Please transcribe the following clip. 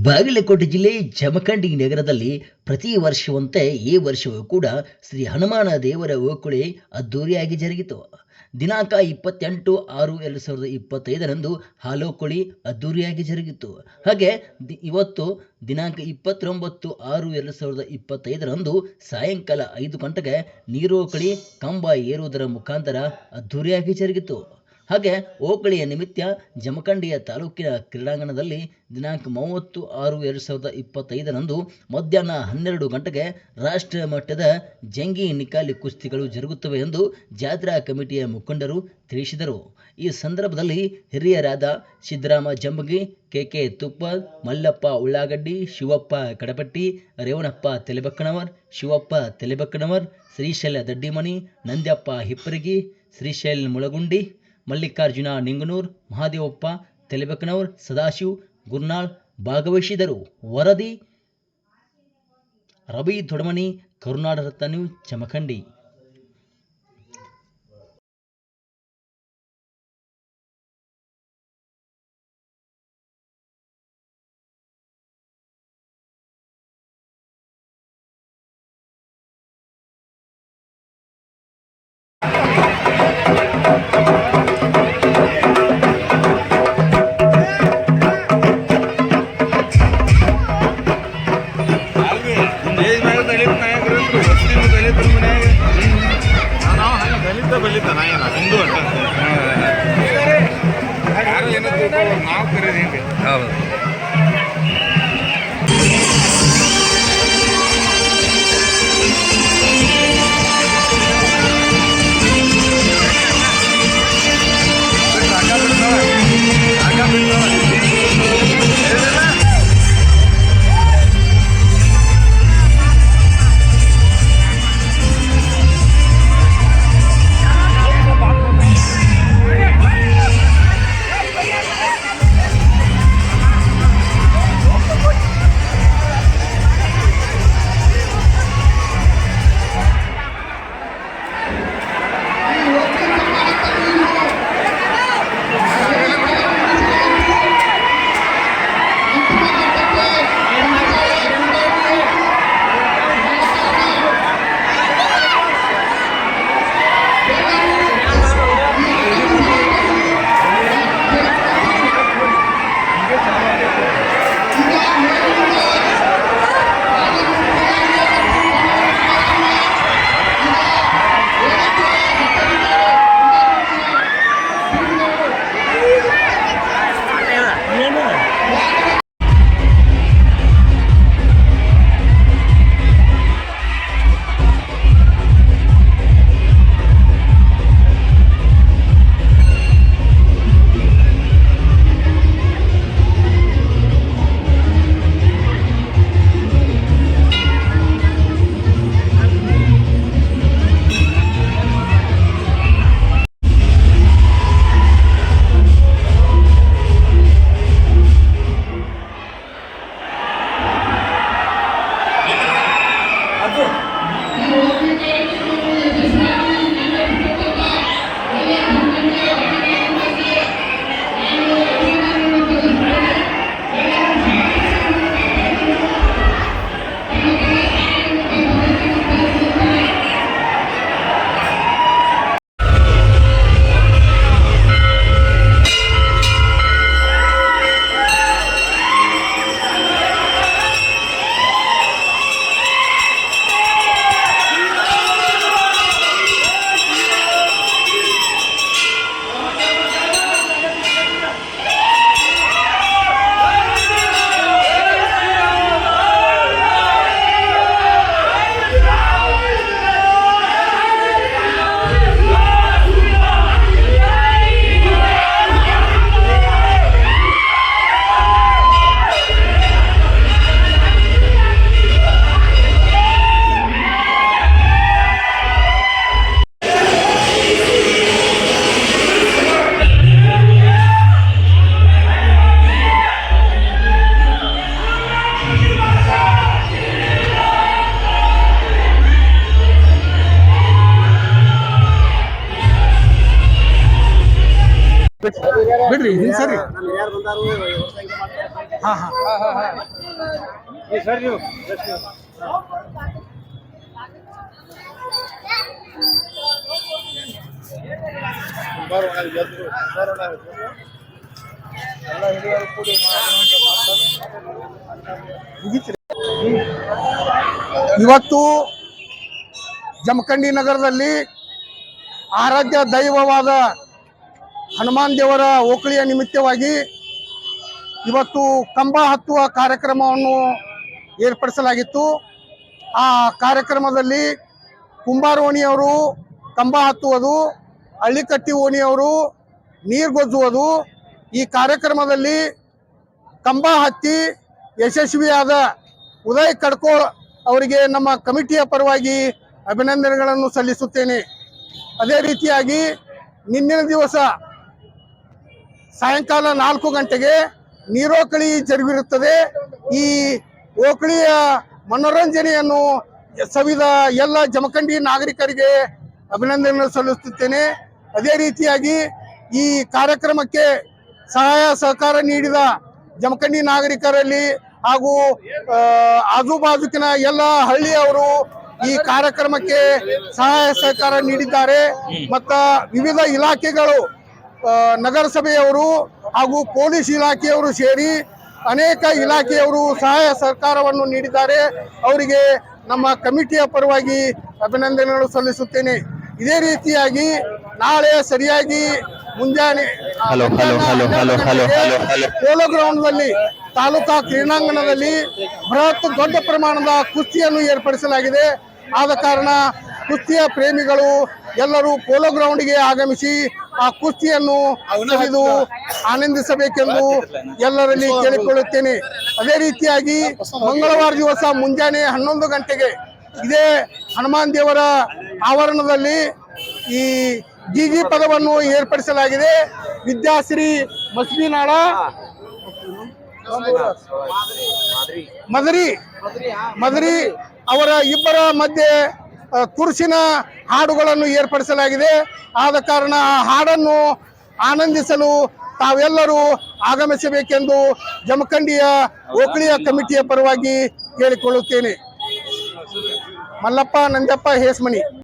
ಬಾಗಲಕೋಟೆ ಜಿಲ್ಲೆ ಜಮಖಂಡಿ ನಗರದಲ್ಲಿ ಪ್ರತಿ ವರ್ಷವಂತೆ ಈ ವರ್ಷವೂ ಕೂಡ ಶ್ರೀ ಹನುಮಾನ ದೇವರ ಓಕುಳಿ ಅದ್ದೂರಿಯಾಗಿ ಜರುಗಿತು. ದಿನಾಂಕ 28/6/2025ರಂದು ಹಾಲೋಕುಳಿ ಅದ್ದೂರಿಯಾಗಿ ಜರುಗಿತು. ಹಾಗೆ ಇವತ್ತು ದಿನಾಂಕ 29/6/2025ರಂದು ಸಾಯಂಕಾಲ 5 ಗಂಟೆಗೆ ನೀರೋಕಳಿ ಕಂಬ ಏರುವುದರ ಮುಖಾಂತರ ಅದ್ದೂರಿಯಾಗಿ ಜರುಗಿತು. ಹಾಗೆ ಓಕಳಿಯ ನಿಮಿತ್ತ ಜಮಖಂಡಿಯ ತಾಲೂಕಿನ ಕ್ರೀಡಾಂಗಣದಲ್ಲಿ ದಿನಾಂಕ 30/6/2025ರಂದು ಮಧ್ಯಾಹ್ನ 12 ಗಂಟೆಗೆ ರಾಷ್ಟ್ರ ಮಟ್ಟದ ಜಂಗಿ ನಿಕಾಲಿ ಕುಸ್ತಿಗಳು ಜರುಗುತ್ತವೆ ಎಂದು ಜಾತ್ರಾ ಕಮಿಟಿಯ ಮುಖಂಡರು ತಿಳಿಸಿದರು. ಈ ಸಂದರ್ಭದಲ್ಲಿ ಹಿರಿಯರಾದ ಸಿದ್ದರಾಮ ಜಂಬಗಿ, ಕೆ ತುಪ್ಪದ್, ಮಲ್ಲಪ್ಪ ಉಳ್ಳಾಗಡ್ಡಿ, ಶಿವಪ್ಪ ಕಡಪಟ್ಟಿ, ರೇವಣಪ್ಪ ತೆಲೆಬಕ್ಕನವರ್, ಶಿವಪ್ಪ ತೆಲೆಬಕ್ಕನವರ್, ಶ್ರೀಶೈಲ ದಡ್ಡಿಮನಿ, ನಂದ್ಯಪ್ಪ ಹಿಪ್ಪರಗಿ, ಶ್ರೀಶೈಲ ಮುಳಗುಂಡಿ, ಮಲ್ಲಿಕಾರ್ಜುನ ನಿಂಗನೂರ್, ಮಹಾದೇವಪ್ಪ ತೆಲೆಬಕ್ಕನವರ್, ಸದಾಶಿವ್ ಗುರ್ನಾಳ್ ಭಾಗವಹಿಸಿದರು. ವರದಿ ರವಿ ದೊಡಮನಿ, ಕರುನಾಡ ರತ್ನ ನ್ಯೂಸ್, ಜಮಖಂಡಿ. ಬಿಡ್ರಿ ಹಿಂಗ್ ಸರಿ. ಹಾ ಹಾ ಇವತ್ತು ಜಮಖಂಡಿ ನಗರದಲ್ಲಿ ಆರಾಧ್ಯ ದೈವವಾದ ಹನುಮಾನ್ ದೇವರ ಓಕಳಿಯ ನಿಮಿತ್ತವಾಗಿ ಇವತ್ತು ಕಂಬ ಹತ್ತುವ ಕಾರ್ಯಕ್ರಮವನ್ನು ಏರ್ಪಡಿಸಲಾಗಿತ್ತು. ಆ ಕಾರ್ಯಕ್ರಮದಲ್ಲಿ ಕುಂಬಾರ ಓಣಿಯವರು ಕಂಬ ಹತ್ತುವುದು, ಹಳ್ಳಿಕಟ್ಟಿ ಓಣಿಯವರು ನೀರ್ಗೊಜ್ಜುವುದು. ಈ ಕಾರ್ಯಕ್ರಮದಲ್ಲಿ ಕಂಬ ಹತ್ತಿ ಯಶಸ್ವಿಯಾದ ಉದಯ್ ಕಡ್ಕೋಳ್ ಅವರಿಗೆ ನಮ್ಮ ಕಮಿಟಿಯ ಪರವಾಗಿ ಅಭಿನಂದನೆಗಳನ್ನು ಸಲ್ಲಿಸುತ್ತೇನೆ. ಅದೇ ರೀತಿಯಾಗಿ ನಿನ್ನಿನ ದಿವಸ ಸಾಯಂಕಾಲ 4 ಗಂಟೆಗೆ ನೀರೋಕಳಿ ಜರುಗಿರುತ್ತದೆ. ಈ ಓಕಳಿಯ ಮನೋರಂಜನೆಯನ್ನು ಸವಿದ ಎಲ್ಲ ಜಮಖಂಡಿ ನಾಗರಿಕರಿಗೆ ಅಭಿನಂದನೆ ಸಲ್ಲಿಸುತ್ತೇನೆ. ಅದೇ ರೀತಿಯಾಗಿ ಈ ಕಾರ್ಯಕ್ರಮಕ್ಕೆ ಸಹಾಯ ಸಹಕಾರ ನೀಡಿದ ಜಮಖಂಡಿ ನಾಗರಿಕರಲ್ಲಿ ಹಾಗೂ ಆಜುಬಾಜುಕಿನ ಎಲ್ಲ ಹಳ್ಳಿಯವರು ಈ ಕಾರ್ಯಕ್ರಮಕ್ಕೆ ಸಹಾಯ ಸಹಕಾರ ನೀಡಿದ್ದಾರೆ. ಮತ್ತು ವಿವಿಧ ಇಲಾಖೆಗಳು, ನಗರಸಭೆಯವರು ಹಾಗೂ ಪೊಲೀಸ್ ಇಲಾಖೆಯವರು ಸೇರಿ ಅನೇಕ ಇಲಾಖೆಯವರು ಸಹಾಯ ಸಹಕಾರವನ್ನು ನೀಡಿದ್ದಾರೆ. ಅವರಿಗೆ ನಮ್ಮ ಕಮಿಟಿಯ ಪರವಾಗಿ ಅಭಿನಂದನೆಗಳು ಸಲ್ಲಿಸುತ್ತೇನೆ. ಇದೇ ರೀತಿಯಾಗಿ ನಾಳೆ ಸರಿಯಾಗಿ ಮುಂಜಾನೆ ಪೋಲೋ ಗ್ರೌಂಡ್ನಲ್ಲಿ ತಾಲೂಕಾ ಕ್ರೀಡಾಂಗಣದಲ್ಲಿ ಬೃಹತ್ ದೊಡ್ಡ ಪ್ರಮಾಣದ ಕುಸ್ತಿಯನ್ನು ಏರ್ಪಡಿಸಲಾಗಿದೆ. ಆದ ಕಾರಣ ಕುಸ್ತಿಯ ಪ್ರೇಮಿಗಳು ಎಲ್ಲರೂ ಪೋಲೋ ಗ್ರೌಂಡ್ಗೆ ಆಗಮಿಸಿ ಆ ಕುಸ್ತಿಯನ್ನು ಸವಿದು ಆನಂದಿಸಬೇಕೆಂದು ಎಲ್ಲರಲ್ಲಿ ಕೇಳಿಕೊಳ್ಳುತ್ತೇನೆ. ಅದೇ ರೀತಿಯಾಗಿ ಮಂಗಳವಾರ ದಿವಸ ಮುಂಜಾನೆ 11 ಗಂಟೆಗೆ ಇದೇ ಹನುಮಾನ್ ದೇವರ ಆವರಣದಲ್ಲಿ ಈ ಜಿಜಿ ಪದವನ್ನು ಏರ್ಪಡಿಸಲಾಗಿದೆ. ವಿದ್ಯಾಶ್ರೀ ಮಸ್ಬಿನಾಳ ಮದರಿ ಅವರ ಇಬ್ಬರ ಮಧ್ಯೆ ಕುರುಸಿನ ಹಾಡುಗಳನ್ನು ಏರ್ಪಡಿಸಲಾಗಿದೆ. ಆದ ಕಾರಣ ಆ ಹಾಡನ್ನು ಆನಂದಿಸಲು ತಾವೆಲ್ಲರೂ ಆಗಮಿಸಬೇಕೆಂದು ಜಮಖಂಡಿಯ ಓಕಳಿಯ ಕಮಿಟಿಯ ಪರವಾಗಿ ಕೇಳಿಕೊಳ್ಳುತ್ತೇನೆ. ಮಲ್ಲಪ್ಪ ನಂಜಪ್ಪ ಹೇಸ್ಮನಿ.